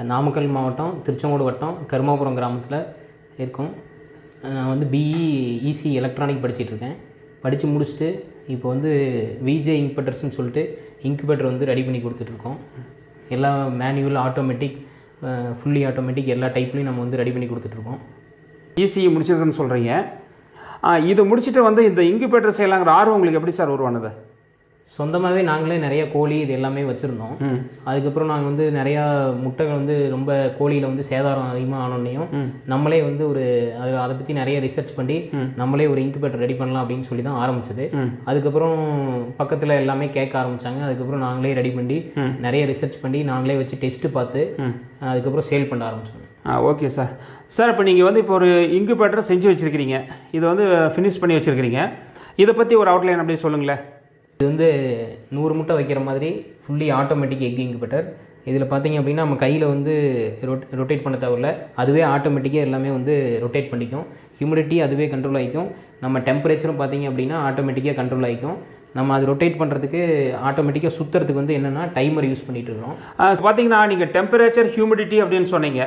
நாமக்கல் மாவட்டம் திருச்செங்கோடு வட்டம் கருமாபுரம் கிராமத்தில் இருக்கோம். நான் வந்து பிஇ இசி எலக்ட்ரானிக் படிச்சிட்ருக்கேன். படித்து முடிச்சுட்டு இப்போ வந்து விஜே இன்குபேட்டர்ஸ்னு சொல்லிட்டு இன்குபேட்டர் வந்து ரெடி பண்ணி கொடுத்துட்ருக்கோம். எல்லா மேனுவல், ஆட்டோமேட்டிக், ஃபுல்லி ஆட்டோமேட்டிக் எல்லா டைப்லையும் நம்ம வந்து ரெடி பண்ணி கொடுத்துட்ருக்கோம். இசிஇ முடிச்சிருக்குன்னு சொல்கிறீங்க. இது முடிச்சுட்டு வந்து இந்த இன்குபேட்டர் செய்யலாங்கிற ஆர்வம் உங்களுக்கு எப்படி சார் உருவானது? சொந்தமாகவே நாங்களே நிறையா கோழி இது எல்லாமே வச்சுருந்தோம். அதுக்கப்புறம் நாங்கள் வந்து நிறையா முட்டைகள் வந்து ரொம்ப கோழியில் வந்து சேதாரம் அதிகமாக ஆனோன்னையும் நம்மளே வந்து அதை பற்றி நிறைய ரிசர்ச் பண்ணி நம்மளே ஒரு இன்குபேட்டர் ரெடி பண்ணலாம் அப்படின்னு சொல்லி தான் ஆரம்பிச்சது. அதுக்கப்புறம் பக்கத்தில் எல்லாமே கேட்க ஆரம்பித்தாங்க. அதுக்கப்புறம் நாங்களே ரெடி பண்ணி நிறைய ரிசர்ச் பண்ணி நாங்களே வச்சு டெஸ்ட்டு பார்த்து அதுக்கப்புறம் சேல் பண்ண ஆரம்பித்தோம். Okay sir. சார் இப்போ நீங்கள் வந்து இப்போ ஒரு இன்குபேட்டர் செஞ்சு வச்சுருக்கிறீங்க, இதை வந்து ஃபினிஷ் பண்ணி வச்சுருக்கிறீங்க. இதை பற்றி ஒரு அவுட்லைன் அப்படியே சொல்லுங்களேன். இது வந்து 100 முட்டை வைக்கிற மாதிரி ஃபுல்லி ஆட்டோமேட்டிக் எக் இன்குபேட்டர். இதில் பார்த்திங்க அப்படின்னா நம்ம கையில் வந்து ரொட்டேட் பண்ண தேவையில்ல, அதுவே ஆட்டோமேட்டிக்காக எல்லாமே வந்து ரொட்டேட் பண்ணிக்கும். ஹியூமிடிட்டி அதுவே கண்ட்ரோல் ஆகிக்கும். நம்ம டெம்பரேச்சரும் பார்த்திங்க அப்படின்னா ஆட்டோமேட்டிக்காக கண்ட்ரோல் ஆகிக்கும். நம்ம அது ரொட்டேட் பண்ணுறதுக்கு ஆட்டோமேட்டிக்காக சுற்றுறதுக்கு வந்து என்னென்னா டைமர் யூஸ் பண்ணிகிட்டு இருக்கோம். பார்த்திங்கன்னா நீங்கள் டெம்பரேச்சர், ஹியூமிடிட்டி அப்படின்னு சொன்னீங்க,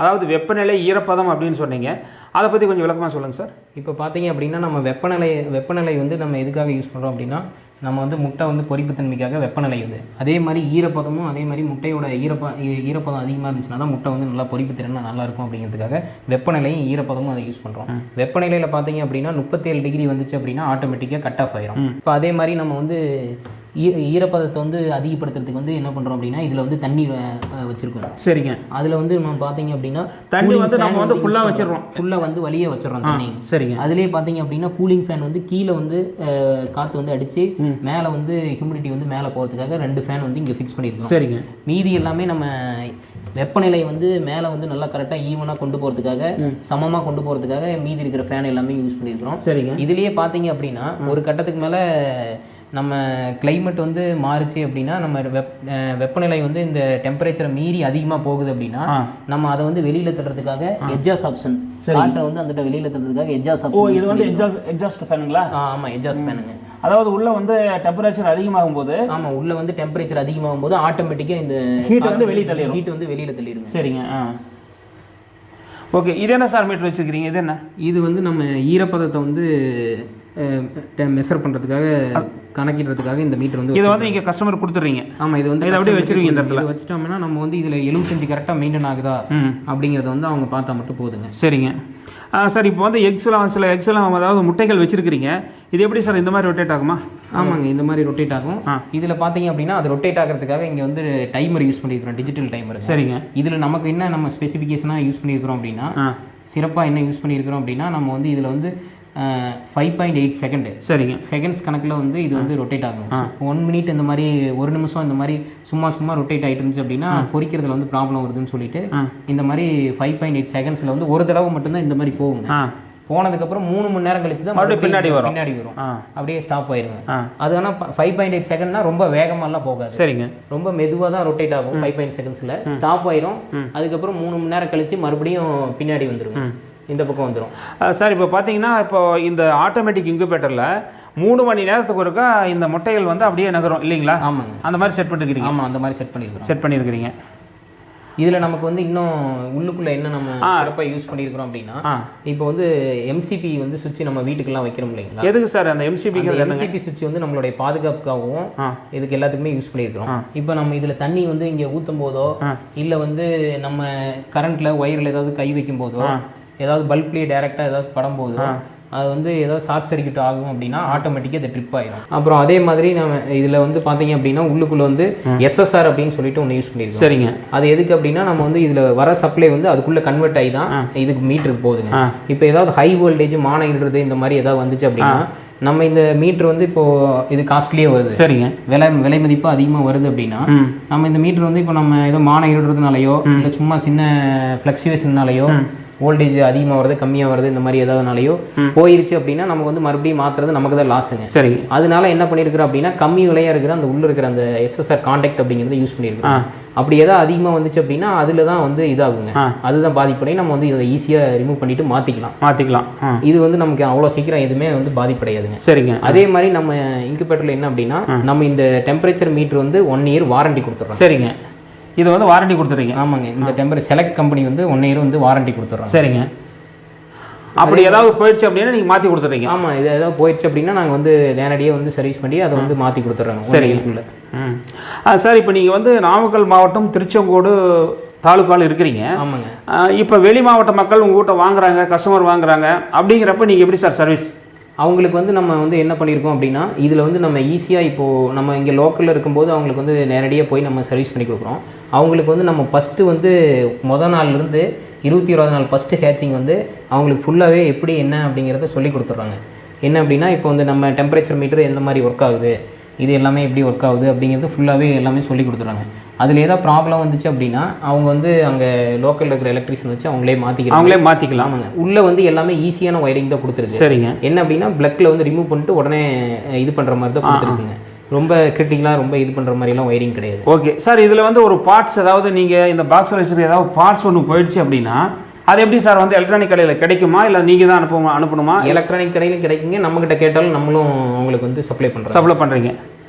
அதாவது வெப்பநிலை, ஈரப்பதம் அப்படின்னு சொன்னீங்க. அதை பற்றி கொஞ்சம் விளக்கமாக சொல்லுங்கள் சார். இப்போ பார்த்தீங்க அப்படின்னா நம்ம வெப்பநிலை வந்து நம்ம எதுக்காக யூஸ் பண்ணுறோம் அப்படின்னா நம்ம வந்து முட்டை வந்து பொரிப்புத்தன்மைக்காக வெப்பநிலை இது. அதே மாதிரி ஈரப்பதமும் அதே மாதிரி முட்டையோட ஈரப்பதம் அதிகமாக இருந்துச்சுன்னா தான் முட்டை வந்து நல்லா பொரிப்புத்திறனாக நல்லாயிருக்கும் அப்படிங்கிறதுக்காக வெப்பநிலையும் ஈரப்பதமும் அதை யூஸ் பண்ணுறோம். வெப்பநிலையில் பார்த்தீங்க அப்படின்னா 37 டிகிரி வந்துச்சு அப்படின்னா ஆட்டோமேட்டிக்காக கட் ஆஃப் ஆயிரும். இப்போ அதே மாதிரி நம்ம வந்து ஈரப்பதத்தை வந்து அதிகப்படுத்துறதுக்கு வந்து என்ன பண்ணுறோம் அப்படின்னா இதில் வந்து தண்ணி வச்சுருக்கோம். சரிங்க. அதில் வந்து நம்ம பார்த்தீங்க அப்படின்னா தண்ணி வந்து நம்ம வந்து ஃபுல்லாக வச்சிடறோம், ஃபுல்லாக வந்து வழியே வச்சிடறோம் தண்ணி. சரிங்க. அதுலேயே பார்த்தீங்க அப்படின்னா கூலிங் ஃபேன் வந்து கீழே வந்து காற்று வந்து அடித்து மேலே வந்து ஹியூமிடிட்டி வந்து மேலே போகிறதுக்காக 2 ஃபேன் வந்து இங்கே ஃபிக்ஸ் பண்ணியிருக்கோம். சரிங்க. மீதி எல்லாமே நம்ம வெப்பநிலை வந்து மேலே வந்து நல்லா கரெக்டாக ஈவனாக கொண்டு போகிறதுக்காக, சமமாக கொண்டு போகிறதுக்காக மீதி இருக்கிற ஃபேன் எல்லாமே யூஸ் பண்ணியிருக்கிறோம். சரிங்க. இதுலேயே பார்த்தீங்க அப்படின்னா ஒரு கட்டத்துக்கு மேலே நம்ம கிளைமேட் வந்து மாறுச்சு அப்படின்னா நம்ம வெப்பநிலை வந்து இந்த டெம்பரேச்சரை மீறி அதிகமாக போகுது அப்படின்னா நம்ம அதை வந்து வெளியில் தட்டுறதுக்காக எட்ஜாஸ்ட் ஆப்ஷன், காற்றை வந்து அந்த வெளியில் தட்டுறதுக்காக எட்ஜாஸ்ட் ஆப்ஷன். இது வந்து எட்ஜாஸ்ட் ஃபேனுங்களா? ஆமாம், எட்ஜாஸ்ட் ஃபேனுங்க. அதாவது உள்ள வந்து டெம்பரேச்சர் அதிகமாகும் போது, ஆமாம், உள்ள வந்து டெம்பரேச்சர் அதிகமாகும் போது ஆட்டோமேட்டிக்காக இந்த ஹீட் வந்து வெளியே தள்ளிடும். ஹீட் வந்து வெளியில் தள்ளிடுங்க. சரிங்க. ஓகே. இது என்ன சார் மீட்டர் வச்சுருக்கிறீங்க? இது என்ன? இது வந்து நம்ம ஈரப்பதத்தை வந்து மெஷர் பண்ணுறதுக்காக, கணக்கிடுறதுக்காக இந்த மீட்டர் வந்து இதை வந்து இங்கே கஸ்டமர் கொடுத்துட்றீங்க. ஆமாம், இது வந்து இதை அப்படியே வச்சுருவீங்க. இந்த இடத்துல வச்சுட்டோம்னா நம்ம வந்து இதில் 75 கரெக்டாக மெயின்டைன் ஆகுதா அப்படிங்கிறத வந்து அவங்க பார்த்தா மட்டும் போதுங்க. சரிங்க சார். இப்போ வந்து சில எக்ஸ்லாம் அதாவது முட்டைகள் வச்சுருக்கிறீங்க, இது எப்படி சார் இந்த மாதிரி ரொட்டேட் ஆகுமா? ஆமாங்க, இந்த மாதிரி ரொட்டேட் ஆகும். இதில் பார்த்தீங்க அப்படின்னா அது ரொட்டேட் ஆகிறதுக்காக இங்கே வந்து டைமர் யூஸ் பண்ணியிருக்கிறோம், டிஜிட்டல் டைமர். சரிங்க. இதில் நமக்கு என்ன நம்ம ஸ்பெசிஃபிகேஷனாக யூஸ் பண்ணியிருக்கிறோம் அப்படின்னா, சிறப்பாக என்ன யூஸ் பண்ணியிருக்கிறோம் அப்படின்னா நம்ம வந்து இதில் வந்து 5.8 செகண்டு. சரிங்க. செகண்ட்ஸ் கணக்கில் வந்து இது வந்து ரொட்டேட் ஆகும். 1 மினிட் இந்த மாதிரி 1 நிமிஷம் இந்த மாதிரி சும்மா ரொட்டேட் ஆகிட்டு இருந்துச்சு அப்படின்னா பொரிக்கிறதுல வந்து ப்ராப்ளம் வருதுன்னு சொல்லிட்டு இந்த மாதிரி 5.8 செகண்ட்ஸில் வந்து ஒரு தடவை மட்டும்தான் இந்த மாதிரி போகுங்க. போனதுக்கப்புறம் 3 மணி நேரம் கழிச்சு தான் மறுபடியும் பின்னாடி வரும். அப்படியே ஸ்டாப் ஆயிருங்க. அது ஆனால் 5.8 செகண்ட்னா ரொம்ப வேகமாலாம் போகாது. சரிங்க. ரொம்ப மெதுவாக தான் ரொட்டேட் ஆகும். 5.8 செகண்ட்ஸில் ஸ்டாப் ஆயிரும். அதுக்கப்புறம் 3 மணி நேரம் கழிச்சு மறுபடியும் பின்னாடி வந்துருங்க, இந்த பக்கம் வந்துடும். சார் இப்போ பார்த்தீங்கன்னா இப்போ இந்த ஆட்டோமேட்டிக் இன்குபேட்டரில் 3 மணி நேரத்துக்கு ஒருக்கா இந்த முட்டைகள் வந்து அப்படியே நகரும் இல்லைங்களா? ஆமாங்க, அந்த மாதிரி செட் பண்ணிருக்கிறீங்க. ஆமாம், அந்த மாதிரி செட் பண்ணியிருக்கிறீங்க. இதில் நமக்கு வந்து இன்னும் உள்ளுக்குள்ளே என்ன நம்ம சிறப்பாக யூஸ் பண்ணியிருக்கிறோம் அப்படின்னா இப்போ வந்து எம்சிபி வந்து சுவிட்ச் நம்ம வீட்டுக்கெல்லாம் வைக்கிறோம் இல்லைங்களா? எதுக்கு சார் அந்த எம்சிபி சுவிட்ச் வந்து நம்மளுடைய பாதுகாப்புக்காகவும் இதுக்கு எல்லாத்துக்குமே யூஸ் பண்ணியிருக்கிறோம். இப்போ நம்ம இதில் தண்ணி வந்து இங்கே ஊற்றும் போதோ இல்லை வந்து நம்ம கரண்ட்டில் ஒயரில் ஏதாவது கை வைக்கும் போதோ ஏதாவது பல்ப்லேயே டேரெக்டாக ஏதாவது படம் போதோ அது வந்து ஏதாவது ஷார்ட் சர்க்யூட் ஆகும் அப்படின்னா ஆட்டோமேட்டிக்காக அது ட்ரிப் ஆகிடும். அப்புறம் அதே மாதிரி நம்ம இதில் வந்து பார்த்தீங்க அப்படின்னா உள்ளுக்குள்ளே வந்து எஸ்எஸ்ஆர் அப்படின்னு சொல்லிட்டு ஒன்று யூஸ் பண்ணியிருக்கோம். சரிங்க. அது எதுக்கு அப்படின்னா நம்ம வந்து இதில் வர சப்ளை வந்து அதுக்குள்ளே கன்வெர்ட் ஆகி தான் இதுக்கு மீட்டருக்கு போகுதுங்க. இப்போ ஏதாவது ஹை வோல்டேஜ் மானிடுறது இந்த மாதிரி ஏதாவது வந்துச்சு அப்படின்னா நம்ம இந்த மீட்ரு வந்து இப்போது இது காஸ்ட்லியே வருது. சரிங்க. விலை மதிப்பு அதிகமாக வருது அப்படின்னா நம்ம இந்த மீட்ரு வந்து இப்போ நம்ம ஏதோ இடுறதுனாலையோ இல்லை சும்மா சின்ன ஃப்ளக்சுவேஷன்னாலையோ வோல்டேஜ் அதிகமாக வருது கம்மியாக வருது இந்த மாதிரி ஏதாவதுனாலையோ போயிருச்சு அப்படின்னா நமக்கு வந்து மறுபடியும் மாற்றுறது நமக்கு தான் லாஸுங்க. சரி. அதனால என்ன பண்ணியிருக்கிறோம் அப்படின்னா கம்மி விலையாக இருக்கிற அந்த உள்ளே இருக்கிற அந்த எஸ்எஸ்ஆர் கான்டாக்ட் அப்படிங்கிறத யூஸ் பண்ணியிருக்கோம். அப்படி ஏதாவது அதிகமாக வந்துச்சு அப்படின்னா அதில் தான் வந்து இதாகுங்க, அதுதான் பாதிப்படையும். நம்ம வந்து இதை ஈஸியாக ரிமூவ் பண்ணிட்டு மாற்றிக்கலாம். இது வந்து நமக்கு அவ்வளோ சீக்கிரம் எதுவுமே வந்து பாதிப்படையாதுங்க. சரிங்க. அதே மாதிரி நம்ம இன்குபேட்டரில் என்ன அப்படின்னா நம்ம இந்த டெம்பரேச்சர் மீட்டர் வந்து 1 இயர் வாரண்டி கொடுத்துறோம். சரிங்க. இது வந்து வாரண்டி கொடுத்துறீங்க? ஆமாங்க, இந்த டெம்பரேச்சர் செலக்ட் கம்பெனி வந்து 1 இயர் வந்து வாரண்டி கொடுத்துட்றோம். சரிங்க. அப்படி ஏதாவது போயிடுச்சு அப்படின்னா நீங்கள் மாற்றி கொடுத்துட்றீங்க? ஆமாம், இது ஏதாவது போயிடுச்சு அப்படின்னா நாங்கள் வந்து நேரடியாக வந்து சர்வீஸ் பண்ணி அதை வந்து மாற்றி கொடுத்துட்றோம். சரிங்க. சார், இப்போ நீங்கள் வந்து நாமக்கல் மாவட்டம் திருச்செங்கோடு தாலுக்காவில் இருக்கிறீங்க. ஆமாங்க. இப்போ வெளி மாவட்ட மக்கள் உங்கள்கிட்ட வாங்குறாங்க, கஸ்டமர் வாங்குறாங்க, அப்படிங்கிறப்ப நீங்கள் எப்படி சார் சர்வீஸ்? அவங்களுக்கு வந்து நம்ம வந்து என்ன பண்ணியிருக்கோம் அப்படின்னா, இதில் வந்து நம்ம ஈஸியாக இப்போது நம்ம இங்கே லோக்கலில் இருக்கும்போது அவங்களுக்கு வந்து நேரடியாக போய் நம்ம சர்வீஸ் பண்ணி கொடுக்குறோம். அவங்களுக்கு வந்து நம்ம ஃபஸ்ட்டு வந்து நாள்லேருந்து 21 நாள் ஃபஸ்ட்டு ஹேச்சிங் வந்து அவங்களுக்கு ஃபுல்லாகவே எப்படி என்ன அப்படிங்கிறத சொல்லி கொடுத்துட்றாங்க. என்ன அப்படின்னா, இப்போ வந்து நம்ம டெம்பரேச்சர் மீட்டர் எந்த மாதிரி ஒர்க் ஆகுது, இது எல்லாமே எப்படி ஒர்க் ஆகுது அப்படிங்கிறது ஃபுல்லாகவே எல்லாமே சொல்லி கொடுத்துட்றாங்க. அதில் ஏதாவது ப்ராப்ளம் வந்துச்சு அப்படின்னா அவங்க வந்து அங்கே லோக்கலில் இருக்கிற எலக்ட்ரிஷியன் வச்சு அவங்களே மாற்றிக்கலாம். ஆமாங்க, உள்ளே வந்து எல்லாமே ஈஸியான ஒயரிங் தான் கொடுத்துருக்கு. சரிங்க. என்ன அப்படின்னா, ப்ளக்கில் வந்து ரிமூவ் பண்ணிட்டு உடனே இது பண்ணுற மாதிரி தான் கொடுத்துருக்குங்க. ரொம்ப கிரிட்டிக்கலாக ரொம்ப இது பண்ணுற மாதிரிலாம் ஒயரிங் கிடையாது. ஓகே சார், இதில் வந்து ஒரு பார்ட்ஸ் ஏதாவது நீங்கள் இந்த பாக்ஸில் வச்சுருக்க ஏதாவது பார்ட்ஸ் ஒன்று போயிடுச்சு அப்படின்னா அது எப்படி சார் வந்து எலக்ட்ரானிக் கடையில் கிடைக்குமா, இல்லை நீங்கள் தான் அனுப்பணுமா? எலக்ட்ரானிக் கடையிலும் கிடைக்குங்க, நம்மகிட்ட கேட்டாலும் நம்மளும் அவங்களுக்கு வந்து சப்ளை பண்ணுறீங்க.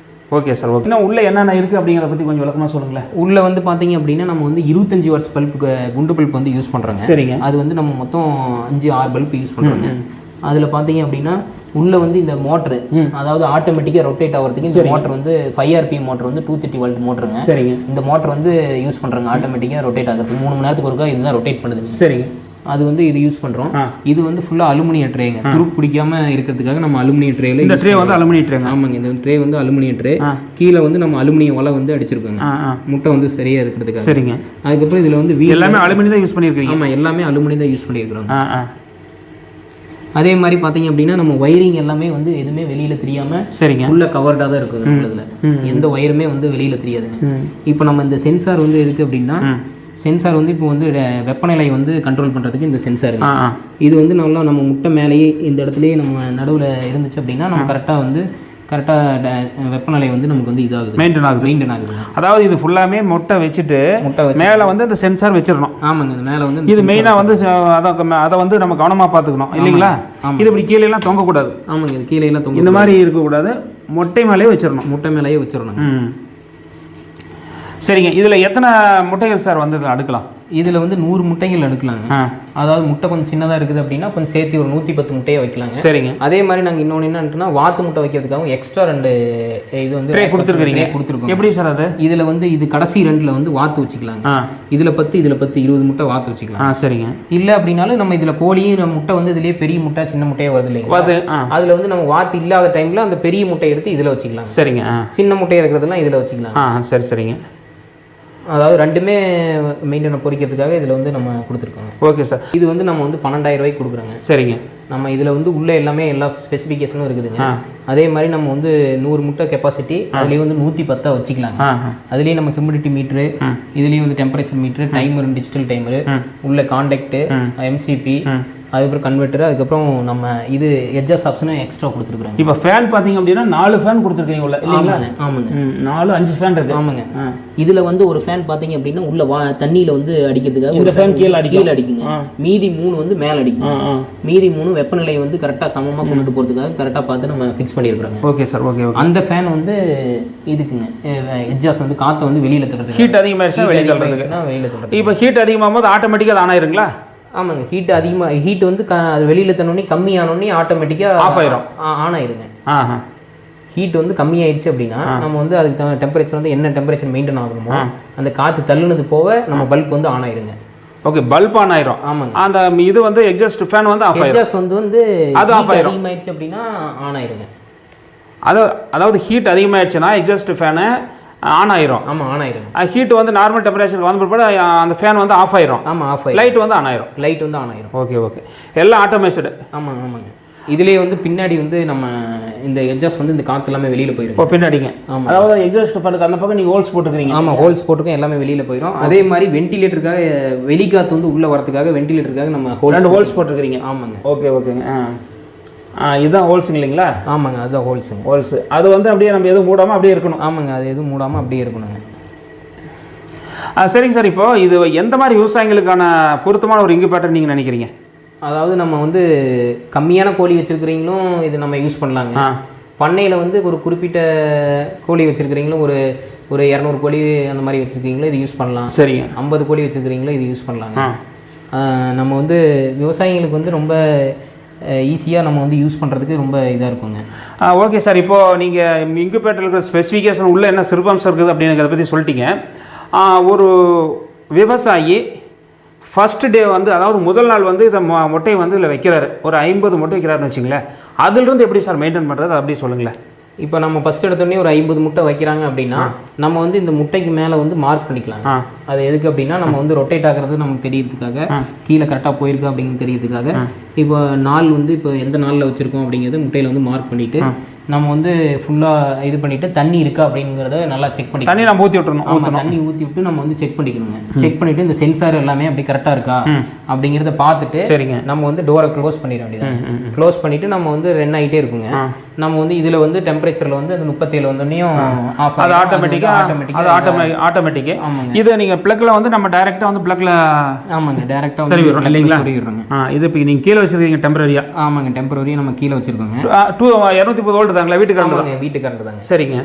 Okay sir. ஓகே, இன்னும் உள்ளே என்னென்ன இருக்குது அப்படிங்கிறத பற்றி கொஞ்சம் விளக்கமாக சொல்லுங்களேன். உள்ளே வந்து பார்த்தீங்க அப்படின்னா நம்ம வந்து 25 வாட்ஸ் பல்புக்கு குண்டு பல்ப் வந்து யூஸ் பண்ணுறோங்க. சரிங்க. அது வந்து நம்ம மொத்தம் 5-6 பல்ப் யூஸ் பண்ணுறோங்க. அதில் பார்த்தீங்க அப்படின்னா உள்ளே வந்து இந்த மோட்ரு, அதாவது ஆட்டோமேட்டிக்காக ரொட்டேட் ஆகிறதுக்கு இந்த மோட்டர் வந்து 5 RPM மோட்டர் வந்து 230 வோல்ட் மோட்டருங்க. சரிங்க. இந்த மோட்டர் வந்து யூஸ் பண்ணுறாங்க ஆட்டோமேட்டிக்காக ரொட்டேட் ஆகிறதுக்கு. 3 மணி நேரத்துக்கு ஒருக்கா இதுதான் ரொட்டேட் பண்ணுது. சரிங்க. அது வந்து இது யூஸ் பண்ணுறோம். இது வந்து ஃபுல்லாக அலுமினிய ட்ரேங்க. துருப்பு பிடிக்காம இருக்கிறதுக்காக நம்ம அலுமினிய ட்ரேல, இந்த ட்ரே வந்து அலுமினிய ட்ரேங்க. ஆமாங்க, இந்த ட்ரே வந்து அலுமினிய ட்ரே. கீழே வந்து நம்ம அலுமினிய ஒலை வந்து அடிச்சிருக்கோங்க, முட்டை வந்து சரியாக இருக்கிறதுக்காக. சரிங்க. அதுக்கப்புறம் இதில் வந்து எல்லாமே அலுமினியம் தான் யூஸ் பண்ணியிருக்கீங்க? ஆமாம், எல்லாமே அலுமினியம் தான் யூஸ் பண்ணியிருக்கிறோம். அதே மாதிரி பார்த்தீங்க அப்படின்னா நம்ம ஒயரிங் எல்லாமே வந்து எதுவுமே வெளியில் தெரியாமல் சரிங்க ஃபுல்லாக கவர்டாக தான் இருக்குது. இதில் எந்த ஒயருமே வந்து வெளியில் தெரியாதுங்க. இப்போ நம்ம இந்த சென்சார் வந்து எதுக்கு அப்படின்னா, சென்சார் வந்து இப்போ வந்து வெப்பநிலை வந்து கண்ட்ரோல் பண்ணுறதுக்கு இந்த சென்சார். இது வந்து நல்லா நம்ம முட்டை மேலேயே இந்த இடத்துலையே நம்ம நடுவில் இருந்துச்சு அப்படின்னா நம்ம கரெக்டாக வெப்பநிலை வந்து நமக்கு வந்து இதாகுது, மெயின்டைன் ஆகுது. அதாவது இது ஃபுல்லாமே முட்டை வச்சு மேலே வந்து இந்த சென்சார் வச்சிடணும். ஆமாங்க, இந்த மேலே வந்து இது மெயினாக வந்து அதை வந்து நம்ம கவனமாக பார்த்துக்கணும் இல்லைங்களா? இது இப்படி கீழேலாம் தொங்கக்கூடாது. ஆமாங்க, இது கீழேலாம் தொங்க, இந்த மாதிரி இருக்கக்கூடாது, முட்டை மேலேயே வச்சிடணும். முட்டை மேலேயே வச்சிடணும். சரிங்க. இதில் எத்தனை முட்டைகள் சார் வந்து அடுக்கலாம்? இதில் வந்து 100 முட்டைகள் எடுக்கலாங்க. அதாவது முட்டை கொஞ்சம் சின்னதாக இருக்குது அப்படின்னா கொஞ்சம் சேர்த்து ஒரு 110 முட்டையை வைக்கலாங்க. சரிங்க. அதே மாதிரி நாங்கள் இன்னொன்று என்னன்னா வாத்து முட்டை வைக்கிறதுக்காகவும் எக்ஸ்ட்ரா 2 இது வந்து கொடுத்துருக்கோம். எப்படி சார் அது? இதில் வந்து இது கடைசி 2ல் வந்து வாத்து வச்சுக்கலாங்க. இதில் 10 இதில் 10 20 முட்டை வாத்து வச்சுக்கலாம். சரிங்க. இல்லை அப்படின்னாலும் நம்ம இதில் கோழியும் நம்ம முட்டை வந்து இதுலேயே பெரிய முட்டை சின்ன முட்டையே வருது இல்லைங்க, அதில் வந்து நம்ம வாத்து இல்லாத டைமில் அந்த பெரிய முட்டையை எடுத்து இதில் வச்சுக்கலாம். சரிங்க. சின்ன முட்டையை இருக்கிறதுலாம் இதில் வச்சுக்கலாம். சரிங்க. அதாவது 2மே மெயின்டைன் பொறிக்கிறதுக்காக இதில் வந்து நம்ம கொடுத்துருக்கோங்க. Okay sir. இது வந்து நம்ம வந்து 12,000 ரூபாய்க்கு கொடுக்குறோங்க. சரிங்க. நம்ம இதில் வந்து உள்ளே எல்லாமே எல்லா ஸ்பெசிஃபிகேஷனும் இருக்குதுங்க. அதே மாதிரி நம்ம வந்து 100 முட்டை கெப்பாசிட்டி, அதுலேயே வந்து 110 வச்சுக்கலாங்க. அதுலேயே நம்ம ஹியூமிடிட்டி மீட்ரு, இதுலேயும் வந்து temperature meter, timer, digital timer, உள்ள கான்டாக்டு, MCP, அதுக்கப்புறம் கன்வெர்ட்டர், அதுக்கப்புறம் நம்ம இது எட்ஜஸ் ஆப்ஷனும் எக்ஸ்ட்ரா கொடுத்துருக்குறாங்க. இப்போ ஃபேன் பார்த்தீங்க அப்படின்னா 4 ஃபேன் கொடுத்துருக்கீங்க உள்ள இல்லைங்களா? ஆமாங்க, 4-5 ஃபேன் இருக்குது. ஆமாங்க. இதில் வந்து ஒரு ஃபேன் பார்த்தீங்க அப்படின்னா உள்ள தண்ணியில் வந்து அடிக்கிறதுக்காக இந்த ஃபேன் கீழே அடிக்குங்க. மீதி 3 வந்து மேலே அடிக்குங்க. மீதி 3 வெப்பநிலையை வந்து கரெக்டாக சமமாக கொண்டுட்டு போகிறதுக்காக கரெக்டாக பார்த்து நம்ம ஃபிக்ஸ் பண்ணியிருக்கிறோங்க. Okay sir. ஓகே. அந்த ஃபேன் வந்து இதுக்குங்க எட்ஜாஸ் வந்து காற்றை வந்து வெளியில் தள்ளுறது. ஹீட் அதிகமாகிடுச்சுன்னா வெளியில் தள்ளுறது. இப்போ ஹீட் அதிகமாகும் போது ஆட்டோமேட்டிக்காக ஆன் ஆயிருங்களா? ஆமாங்க, ஹீட் வந்து அது வெளியில் தண்ணோடனே கம்மியானோடனே ஆட்டோமேட்டிக்காக ஆஃப் ஆயிரும், ஆன் ஆயிருங்க. ஹீட் வந்து கம்மியாயிடுச்சு அப்படின்னா நம்ம வந்து அதுக்கு டெம்பரேச்சர் வந்து என்ன டெம்பரேச்சர் மெயின்டைன் ஆகணுமோ அந்த காற்று தள்ளுனது போக நம்ம பல்ப் வந்து ஆன் ஆயிருங்க. ஓகே, பல்ப் ஆன் ஆயிரும். ஆமாங்க. அந்த இது வந்து எக்ஸாஸ்ட் ஃபேன் வந்து ஆஃப் ஆயிரும். எக்ஸாஸ்ட் வந்து அது ஆஃப் ஆயிரும். அதிகமாயிடுச்சு அப்படின்னா ஆன் ஆயிருங்க. அதாவது ஹீட் அதிகமாயிடுச்சுன்னா எக்ஸாஸ்ட் ஃபேனு ஆன் ஆயிரும். ஆமாம், ஆன் ஆயிரும். ஹீட் வந்து நார்மல் டெம்பரேச்சர் வந்து பிற்பாடு அந்த ஃபேன் வந்து ஆஃப் ஆயிரும். ஆமாம், ஆஃப் ஆயிரும். லைட் வந்து ஆன் ஆயிரும். லைட் வந்து ஆன் ஆயிரும். ஓகே. ஓகே, எல்லாம் ஆட்டோமேஷடு. ஆமாங்க. இதுலேயே வந்து பின்னாடி வந்து நம்ம இந்த எட்ஜாஸ்ட் வந்து இந்த காற்று எல்லாமே வெளியில் போயிடும். பின்னாடிங்க. ஆமாம், அதாவது எக்ஸாஸ்ட் ஃபேனுக்கு அந்த பக்கம் நீங்கள் ஹோல்ஸ் போட்டுக்கிறீங்க. ஆமாம், ஹோல்ஸ் போட்டுக்க எல்லாமே வெளியில் போயிடும். அதே மாதிரி வென்டிலேட்டருக்காக வெளிக்காற்று வந்து உள்ளே வரதுக்காக வென்டிலேட்டருக்காக நம்ம 2 ஹோல்ஸ் போட்டுருக்கிறீங்க. ஆமாங்க. ஓகேங்க. இதுதான் ஹோல்ஸுங்க இல்லைங்களா? ஆமாங்க, அதுதான் ஹோல்ஸுங்க. ஹோல்ஸு அது வந்து அப்படியே நம்ம எதுவும் மூடாமல் அப்படியே இருக்கணும். ஆமாங்க, அது எதுவும் மூடாமல் அப்படியே இருக்கணுங்க. சரிங்க சார். இப்போ இது எந்த மாதிரி விவசாயிகளுக்கான பொருத்தமான ஒரு இன்குபேட்டர் நீங்கள் நினைக்கிறீங்க? அதாவது நம்ம வந்து கம்மியான கோழி வச்சுருக்கிறீங்களும் இது நம்ம யூஸ் பண்ணலாங்க. பண்ணையில் வந்து ஒரு குறிப்பிட்ட கோழி வச்சுருக்கிறீங்களும் ஒரு ஒரு 200 கோழி அந்த மாதிரி வச்சுருக்கீங்களா இது யூஸ் பண்ணலாம். சரிங்க. 50 கோழி வச்சுருக்கிறீங்களா இது யூஸ் பண்ணலாங்க. நம்ம வந்து விவசாயிகளுக்கு வந்து ரொம்ப ஈஸியாக நம்ம வந்து யூஸ் பண்ணுறதுக்கு ரொம்ப இதாக இருக்குங்க. Okay sir. இப்போது நீங்கள் இன்குபேட்டரில் இருக்கிற ஸ்பெசிஃபிகேஷன் உள்ள என்ன சிறப்பம்சம் இருக்குது அப்படின்னு அதை பற்றி சொல்லிட்டீங்க. ஒரு விவசாயி ஃபஸ்ட்டு டே வந்து அதாவது முதல் நாள் வந்து இதை முட்டையை வந்து இதில் வைக்கிறாரு, ஒரு 50 முட்டை வைக்கிறாருன்னு வச்சுங்களேன். அதிலிருந்து எப்படி சார் மெயின்டைன் பண்ணுறது அப்படி சொல்லுங்களேன். இப்போ நம்ம ஃபஸ்ட் எடுத்தோடனே ஒரு 50 முட்டை வைக்கிறாங்க அப்படின்னா நம்ம வந்து இந்த முட்டைக்கு மேலே வந்து மார்க் பண்ணிக்கலாம். அது எதுக்கு அப்படின்னா நம்ம வந்து ரொட்டேட் ஆகிறது நமக்கு தெரியறதுக்காக, கீழே கரெக்டாக போயிருக்கு அப்படிங்கிறது தெரியறதுக்காக. இப்போ நாள் வந்து இப்போ எந்த நாளில் வச்சுருக்கோம் அப்படிங்கிறது முட்டையில் வந்து மார்க் பண்ணிவிட்டு நம்ம வந்து ஃபுல்லாக இது பண்ணிவிட்டு தண்ணி இருக்கா அப்படிங்கிறத நல்லா செக் பண்ணி தண்ணி நம்ம ஊற்றி விட்டுறணும். ஆமாம், தண்ணி ஊற்றி விட்டு நம்ம வந்து செக் பண்ணிக்கணுங்க. செக் பண்ணிவிட்டு இந்த சென்சார் எல்லாமே அப்படி கரெக்டாக இருக்கா அப்படிங்கிறத பார்த்துட்டு சரிங்க நம்ம வந்து டோரை க்ளோஸ் பண்ணிட வேண்டியது. க்ளோஸ் பண்ணிவிட்டு நம்ம வந்து ரன் ஆகிட்டே இருக்குங்க. நம்ம வந்து இதில் வந்து டெம்பரேச்சரில் வந்து அந்த 37 வந்தோடனையும் ஆஃப் அது ஆட்டோமேட்டிக்கு. இதை நீங்கள் ப்ளக்கில் வந்து நம்ம டைரெக்டாக வந்து ப்ளக்கில் ஆமாங்க டைரெக்டாக சரி வரும் இல்லைங்களா. இது இப்போ நீங்கள் கீழே வச்சுருக்கீங்க டெம்பரரியாக. ஆமாங்க டெம்பரரியாக நம்ம கீழே வச்சுருக்கோங்க. 230 வோல்ட் தாங்களா வீட்டுக்கு வீட்டுக்கு தாங்க. சரிங்க.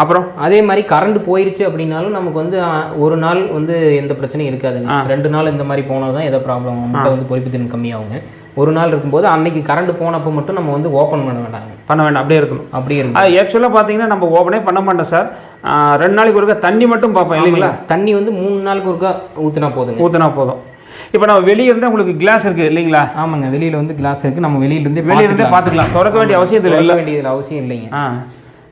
அப்புறம் அதே மாதிரி கரண்ட் போயிருச்சு அப்படின்னாலும் நமக்கு வந்து ஒரு நாள் வந்து எந்த பிரச்சனையும் இருக்காதுங்க. 2 நாள் இந்த மாதிரி போனால் தான் ஏதோ ப்ராப்ளம் முட்டை வந்து பொரிப்பு திறன் கம்மியாகுங்க. ஒரு நாள் இருக்கும்போது அன்னைக்கு கரண்ட் போனப்போ மட்டும் நம்ம வந்து ஓப்பன் பண்ண வேண்டாம், அப்படியே இருக்கணும். அது ஆக்சுவலாக பார்த்தீங்கன்னா நம்ம ஓப்பனே பண்ண மாட்டோம் சார். 2 நாளைக்கு ஒருக்கா தண்ணி மட்டும் பார்ப்போம் இல்லைங்களா. தண்ணி வந்து 3 நாளுக்கு ஒருக்கா ஊற்றினா போதும். இப்போ நம்ம வெளியே இருந்தால் உங்களுக்கு கிளாஸ் இருக்குது இல்லைங்களா. ஆமாங்க, வெளியில் வந்து கிளாஸ் இருக்குது. நம்ம வெளியிலேருந்தே பார்த்துக்கலாம். திறக்க வேண்டிய அவசியம் இல்லைங்க.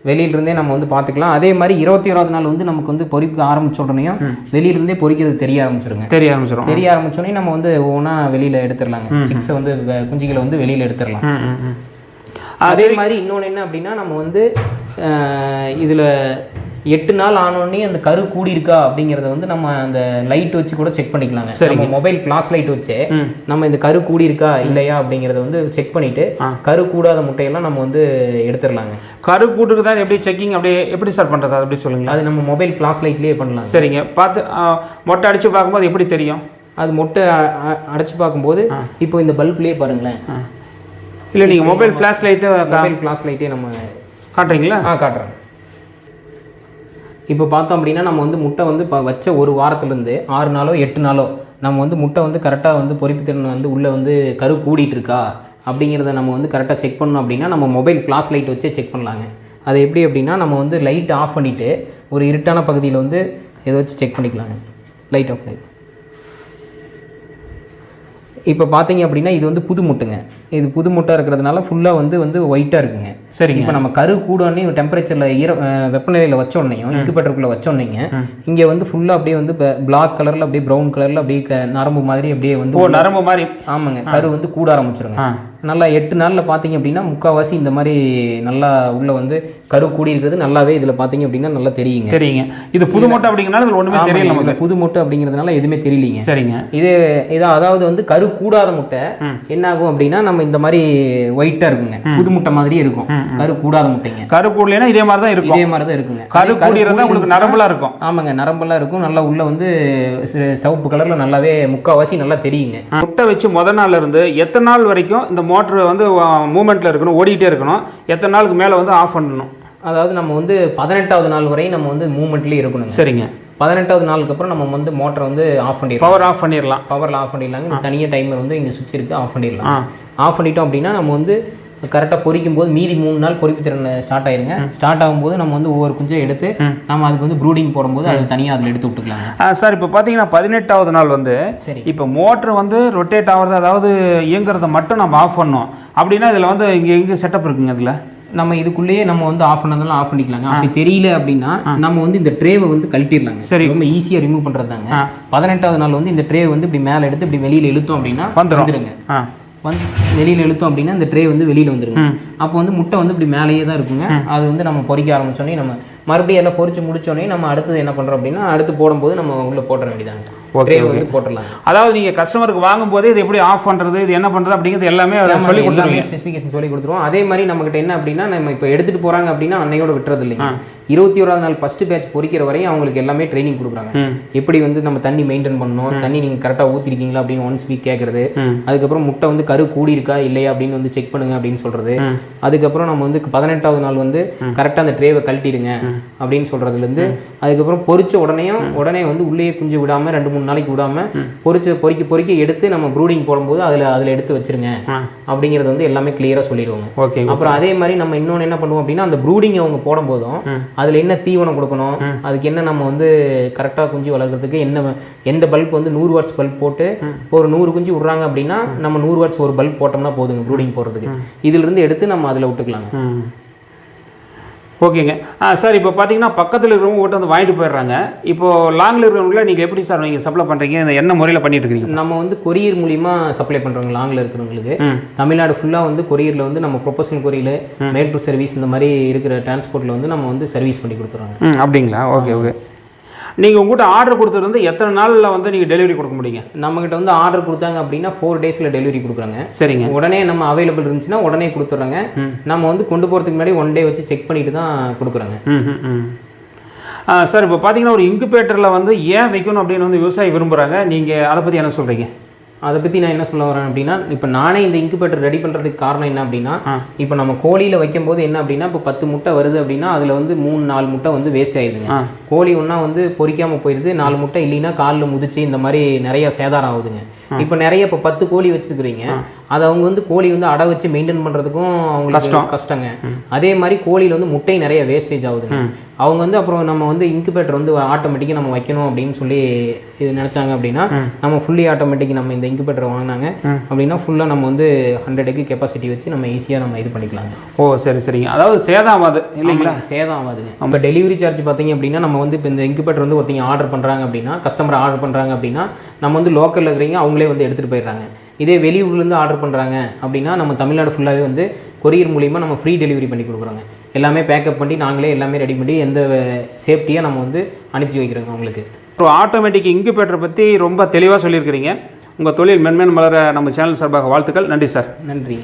வெளியிலிருந்தே நம்ம வந்து பார்த்துக்கலாம். அதே மாதிரி 21வது நாள் வந்து நமக்கு வந்து பொரிக்க ஆரம்பிச்ச உடனேயும் வெளியிலிருந்தே பொரிக்கிறது தெரிய ஆரம்பிச்சோடனே நம்ம வந்து ஒவ்வொன்றா வெளியில் எடுத்துடலாங்க. சிக்ஸை வந்து குஞ்சுகளை வந்து வெளியில் எடுத்துடலாம். அதே மாதிரி இன்னொன்று என்ன அப்படின்னா நம்ம வந்து இதில் 8 நாள் ஆனோடனே அந்த கரு கூடி இருக்கா அப்படிங்கிறத வந்து நம்ம அந்த லைட் வச்சு கூட செக் பண்ணிக்கலாங்க. நம்ம மொபைல் ஃப்ளாஷ் லைட் வச்சு நம்ம இந்த கரு கூடி இருக்கா இல்லையா அப்படிங்கிறத வந்து செக் பண்ணிட்டு கரு கூடாத முட்டையெல்லாம் நம்ம வந்து எடுத்துடலாங்க. கரு கூட்டுக்கு தான் எப்படி செக்கிங் அப்படியே எப்படி சார் பண்ணுறது அது எப்படி சொல்லுங்கள். அது நம்ம மொபைல் ஃப்ளாஷ் லைட்லேயே பண்ணலாம். சரிங்க. பார்த்து மொட்டை அடித்து பார்க்கும்போது எப்படி தெரியும்? அது மொட்டை அடைச்சி பார்க்கும்போது இப்போ இந்த பல்ப்லேயே பாருங்களேன். இல்லை நீங்கள் மொபைல் ஃப்ளாஷ் லைட்டே நம்ம காட்டுறீங்களா? காட்டுறேன். இப்போ பார்த்தோம் அப்படின்னா நம்ம வந்து முட்டை வந்து இப்போ வச்ச ஒரு வாரத்துலேருந்து 6 நாளோ 8 நாளோ நம்ம வந்து முட்டை வந்து கரெக்டாக வந்து பொரிப்புத்திறன் வந்து உள்ளே வந்து கரு கூடிட்டு இருக்கா அப்படிங்கிறத நம்ம வந்து கரெக்டாக செக் பண்ணோம் அப்படின்னா நம்ம மொபைல் ஃப்ளாஷ் லைட் வச்சே செக் பண்ணலாங்க. அது எப்படி அப்படின்னா நம்ம வந்து லைட் ஆஃப் பண்ணிவிட்டு ஒரு இருட்டான பகுதியில் வந்து இதை வச்சு செக் பண்ணிக்கலாங்க. லைட் ஆஃப் பண்ணி இப்போ பார்த்தீங்க அப்படின்னா இது வந்து புது முட்டைங்க. இது புது முட்டை இருக்கிறதுனால ஃபுல்லாக வந்து ஒயிட்டாக இருக்குங்க. சரி. இப்போ நம்ம கரு கூடனே டெம்பரேச்சரில் வெப்பநிலையில் வச்ச உடனேயும் இன்குபேட்டருக்குள்ளே வச்ச உடனேங்க இங்கே வந்து ஃபுல்லாக அப்படியே வந்து பிளாக் கலரில் அப்படியே ப்ரௌன் கலரில் அப்படியே நரம்பு மாதிரி அப்படியே வந்து நரம்பு மாதிரி ஆமாங்க கரு வந்து கூட ஆரம்பிச்சிருங்க. நல்லா 8 நாளில் பார்த்தீங்க அப்படின்னா முக்கால்வாசி இந்த மாதிரி நல்லா உள்ள வந்து கரு கூடி இருக்கிறது நல்லாவே இதில் பார்த்தீங்க அப்படின்னா நல்லா தெரியுங்க. இது புது முட்டை அப்படிங்கிறனால இதில் ஒன்றுமே தெரியல. நமக்கு புது முட்டை அப்படிங்கிறதுனால எதுவுமே தெரியலீங்க. சரிங்க. இது அதாவது வந்து கரு கூடாத முட்டை என்ன ஆகும் அப்படின்னா நம்ம இந்த மாதிரி ஒயிட்டாக இருக்குங்க. புது முட்டை மாதிரியே இருக்கும். கரு கூடாத முட்டைங்க. கரு கூடலைன்னா இதே மாதிரி தான் இருக்குங்க. கரு கூடி இருந்தால் உங்களுக்கு நரம்பெல்லாம் இருக்கும். ஆமாங்க, நரம்பெல்லாம் இருக்கும். நல்லா உள்ள வந்து சிவப்பு கலரில் நல்லாவே முக்கால்வாசி நல்லா தெரியுங்க. முட்டை வச்சு முதல் நாள்ல இருந்து எத்தனை நாள் வரைக்கும் இந்த மோட்டர் வந்து மூவ்மெண்ட்டில் இருக்கணும், ஓடிட்டே இருக்கணும்? எத்தனை நாளுக்கு மேலே வந்து ஆஃப் பண்ணணும்? அதாவது நம்ம வந்து 18வது நாள் வரை நம்ம வந்து மூவ்மெண்ட்லேயே இருக்கணும். சரிங்க. 18வது நாளுக்கு அப்புறம் நம்ம வந்து மோட்டரை வந்து ஆஃப் பண்ணிடலாம். பவரில் ஆஃப் பண்ணிடலாங்க. தனியாக டைமர் வந்து இங்கே சுவிட்ச் இருக்குது, ஆஃப் பண்ணிடலாம். ஆஃப் பண்ணிட்டோம் அப்படின்னா நம்ம வந்து கரெக்டாக பொரிக்கும் போது மீதி 3 நாள் பொரிப்பு திறன் ஸ்டார்ட் ஆயிருங்க. ஸ்டார்ட் ஆகும்போது நம்ம வந்து ஒவ்வொரு குஞ்சை எடுத்து நம்ம அதுக்கு வந்து ப்ரூடிங் போடும்போது அது தனியாக அதில் எடுத்து விட்டுக்கலாம். சார் இப்போ பார்த்தீங்கன்னா 18வது நாள் வந்து சரி இப்போ மோட்ரு வந்து ரொட்டேட் ஆகிறது அதாவது இயங்குறத மட்டும் நம்ம ஆஃப் பண்ணோம் அப்படின்னா இதில் வந்து இங்கே செட்டப் இருக்குங்க. அதில் நம்ம இதுக்குள்ளேயே நம்ம வந்து ஆஃப் பண்ணதெல்லாம் ஆஃப் பண்ணிக்கலாங்க. அப்படி தெரியல அப்படின்னா நம்ம வந்து இந்த ட்ரேவை வந்து கழட்டிடலாங்க. சரி, ரொம்ப ஈஸியாக ரிமூவ் பண்ணுறது தாங்க. 18வது நாள் வந்து இந்த ட்ரே வந்து இப்படி மேலே எடுத்து இப்படி வெளியில் இழுத்தோம் அப்படின்னா வந்துடுங்க. வந்து வெளியில் இழுத்தோம் அப்படின்னா இந்த ட்ரே வந்து வெளியில் வந்துருங்க. அப்போ வந்து முட்டை வந்து இப்படி மேலேயே தான் இருக்குங்க. அது வந்து நம்ம பொரிக்க ஆரம்பித்தோடனே நம்ம மறுபடியும் எல்லாம் பொரிச்சு முடிச்சோடனே நம்ம அடுத்தது என்ன பண்ணுறோம் அப்படின்னா அடுத்து போடும்போது நம்ம உள்ளே போட்டுற வேண்டியதாங்க. ட்ரே வந்து போட்டுடலாம். அதாவது நீங்கள் கஸ்டமருக்கு வாங்கும்போதே இது எப்படி ஆஃப் பண்ணுறது, இது என்ன பண்ணுறது அப்படிங்கிறது எல்லாமே சொல்லி கொடுத்துருவீங்க, ஸ்பெசிஃபிகேஷன் சொல்லி கொடுத்துருவோம். அதே மாதிரி நம்மகிட்ட என்ன அப்படின்னா, நம்ம இப்போ எடுத்துகிட்டு போகிறாங்க அப்படின்னா அன்னையோட விட்டுறது இல்லைங்க. 21ஆவது நாள் ஃபஸ்ட்டு பேட்ச் பொறிக்கிற வரையும் அவங்களுக்கு எல்லாமே ட்ரைனிங் கொடுக்குறாங்க. எப்படி வந்து நம்ம தண்ணி மெயின்டைன் பண்ணணும், தண்ணி நீங்கள் கரெக்டாக ஊற்றிருக்கீங்களா அப்படின்னு ஒன்ஸ் வீக் கேட்குறது, அதுக்கப்புறம் முட்டை வந்து கரு கூடி இருக்கா இல்லையா அப்படின்னு வந்து செக் பண்ணுங்க அப்படின்னு சொல்கிறது, அதுக்கப்புறம் நம்ம வந்து 18ஆவது நாள் வந்து கரெக்டாக அந்த ட்ரேவை கழட்டிடுங்க அப்படின்னு சொல்கிறதுலேருந்து, அதுக்கப்புறம் பொறிச்ச உடனே வந்து உள்ளே குஞ்சு விடாமல் 2-3 நாளைக்கு விடாமல் பொறிக்க எடுத்து நம்ம ப்ரூடிங் போடும்போது அதில் எடுத்து வச்சிருங்க அப்படிங்கிறது வந்து எல்லாமே கிளியராக சொல்லிடுவாங்க. ஓகே. அப்புறம் அதே மாதிரி நம்ம இன்னொன்று என்ன பண்ணுவோம் அப்படின்னா, அந்த ப்ரூடிங் அவங்க போடும்போதும் அதில் என்ன தீவனம் கொடுக்கணும், அதுக்கு என்ன நம்ம வந்து கரெக்டாக குஞ்சு வளர்க்குறதுக்கு எந்த பல்ப் வந்து 100 வாட்ஸ் பல்ப் போட்டு இப்போ ஒரு 100 குஞ்சு விட்றாங்க அப்படின்னா நம்ம 100 வாட்ஸ் ஒரு பல்ப் போட்டோம்னா போதுங்க ப்ரூடிங் போடுறதுக்கு. இதிலிருந்து எடுத்து நம்ம அதில் விட்டுக்கலாங்க. ஓகேங்க. சார் இப்போ பார்த்தீங்கன்னா பக்கத்தில் இருக்கிறவங்க ஓட்டு வந்து வாங்கிட்டு போயிடுறாங்க. இப்போது லாங்கில் இருக்கிறவங்கள நீங்கள் எப்படி சார் நீங்கள் சப்ளை பண்ணுறீங்க, இந்த என்ன முறையில் பண்ணிட்டு இருக்கீங்க? நம்ம வந்து கொரியர் மூலிமா சப்ளை பண்ணுறோங்க. லாங்கில் இருக்கிறவங்களுக்கு தமிழ்நாடு ஃபுல்லாக வந்து கொரியரில் வந்து நம்ம proportional courier, made to service இந்த மாதிரி இருக்கிற டிரான்ஸ்போர்ட்டில் வந்து நம்ம வந்து சர்வீஸ் பண்ணி கொடுத்துறோங்க. அப்படிங்களா? Okay okay. நீங்கள் உங்கள்கிட்ட ஆர்டர் கொடுத்தது வந்து எத்தனை நாளில் வந்து நீங்கள் டெலிவரி கொடுக்க முடியுங்க? நம்மகிட்ட வந்து ஆர்டர் கொடுத்தாங்க அப்படின்னா 4 டேஸில் டெலிவரி கொடுக்குறாங்க. சரிங்க. உடனே நம்ம அவைலபிள் இருந்துச்சுன்னா உடனே கொடுத்துட்றாங்க. நம்ம வந்து கொண்டு போகிறதுக்கு முன்னாடி 1 டே வச்சு செக் பண்ணிட்டு தான் கொடுக்குறாங்க. சார் இப்போ பார்த்தீங்கன்னா ஒரு இன்குபேட்டரில் வந்து ஏன் வைக்கணும் அப்படின்னு வந்து விவசாயி விரும்புகிறாங்க, நீங்கள் அதை பற்றி என்ன சொல்கிறீங்க? அதை பற்றி நான் என்ன சொல்ல வரேன் அப்படின்னா, இப்போ நானே இந்த இன்குபேட்டர் ரெடி பண்ணுறதுக்கு காரணம் என்ன அப்படின்னா, இப்போ நம்ம கோழியில் வைக்கும்போது என்ன அப்படின்னா, இப்போ 10 முட்டை வருது அப்படின்னா அதில் வந்து 3-4 முட்டை வந்து வேஸ்ட் ஆயிடுதுங்க. கோழி ஒன்றா வந்து பொறிக்காமல் போயிடுது, 4 முட்டை இல்லைன்னா காலில் முதிச்சு இந்த மாதிரி நிறைய சேதாரம் ஆகுதுங்க. இப்போ நிறைய இப்போ 10 கோழி வச்சுருக்கிறீங்க, அதை அவங்க வந்து கோழி வந்து அடை வச்சு மெயின்டைன் பண்ணுறதுக்கும் அவங்களுக்கு கஷ்டங்க. அதே மாதிரி கோழியில் வந்து முட்டை நிறைய வேஸ்டேஜ் ஆகுதுங்க. அவங்க வந்து அப்புறம் நம்ம வந்து இன்குபேட்டர் வந்து ஆட்டோமேட்டிக்காக நம்ம வைக்கணும் அப்படின்னு சொல்லி இது நினச்சாங்க அப்படின்னா, நம்ம ஃபுல்லி ஆட்டோமேட்டிக் நம்ம இந்த இன்குபேட்டர் வாங்கினாங்க அப்படின்னா ஃபுல்லாக நம்ம வந்து 100 எக் கெப்பாசிட்டி வச்சு நம்ம ஈஸியாக நம்ம இது பண்ணிக்கலாங்க. ஓ சரி சரிங்க. அதாவது சேதம் ஆகாது இல்லைங்களா? சேதம் ஆகாதுங்க. இப்போ டெலிவரி சார்ஜ் பார்த்தீங்க அப்படின்னா, நம்ம வந்து இப்போ இந்த இன்குபேட்டர் வந்து ஒருத்தங்க ஆர்டர் பண்ணுறாங்க அப்படின்னா, கஸ்டமர் ஆர்டர் பண்ணுறாங்க அப்படின்னா நம்ம வந்து லோக்கலில் இருக்கிறீங்க அவங்களே வந்து எடுத்துகிட்டு போயிடுறாங்க. இதே வெளியூர்லேருந்து ஆர்டர் பண்ணுறாங்க அப்படின்னா நம்ம தமிழ்நாடு ஃபுல்லாகவே வந்து கொரியர் மூலிமா நம்ம ஃப்ரீ டெலிவரி பண்ணி கொடுக்குறோங்க. எல்லாமே பேக்கப் பண்ணி நாங்களே எல்லாமே ரெடி பண்ணி எந்த சேஃப்டியாக நம்ம வந்து அனுப்பி வைக்கிறோங்க அவங்களுக்கு. ஒரு ஆட்டோமேட்டிக் இன்குபேட்டரை பற்றி ரொம்ப தெளிவாக சொல்லியிருக்கிறீங்க. உங்கள் தொழில் மென்மேன் மலர நம்ம சேனல் சார்பாக வாழ்த்துக்கள். நன்றி சார். நன்றி.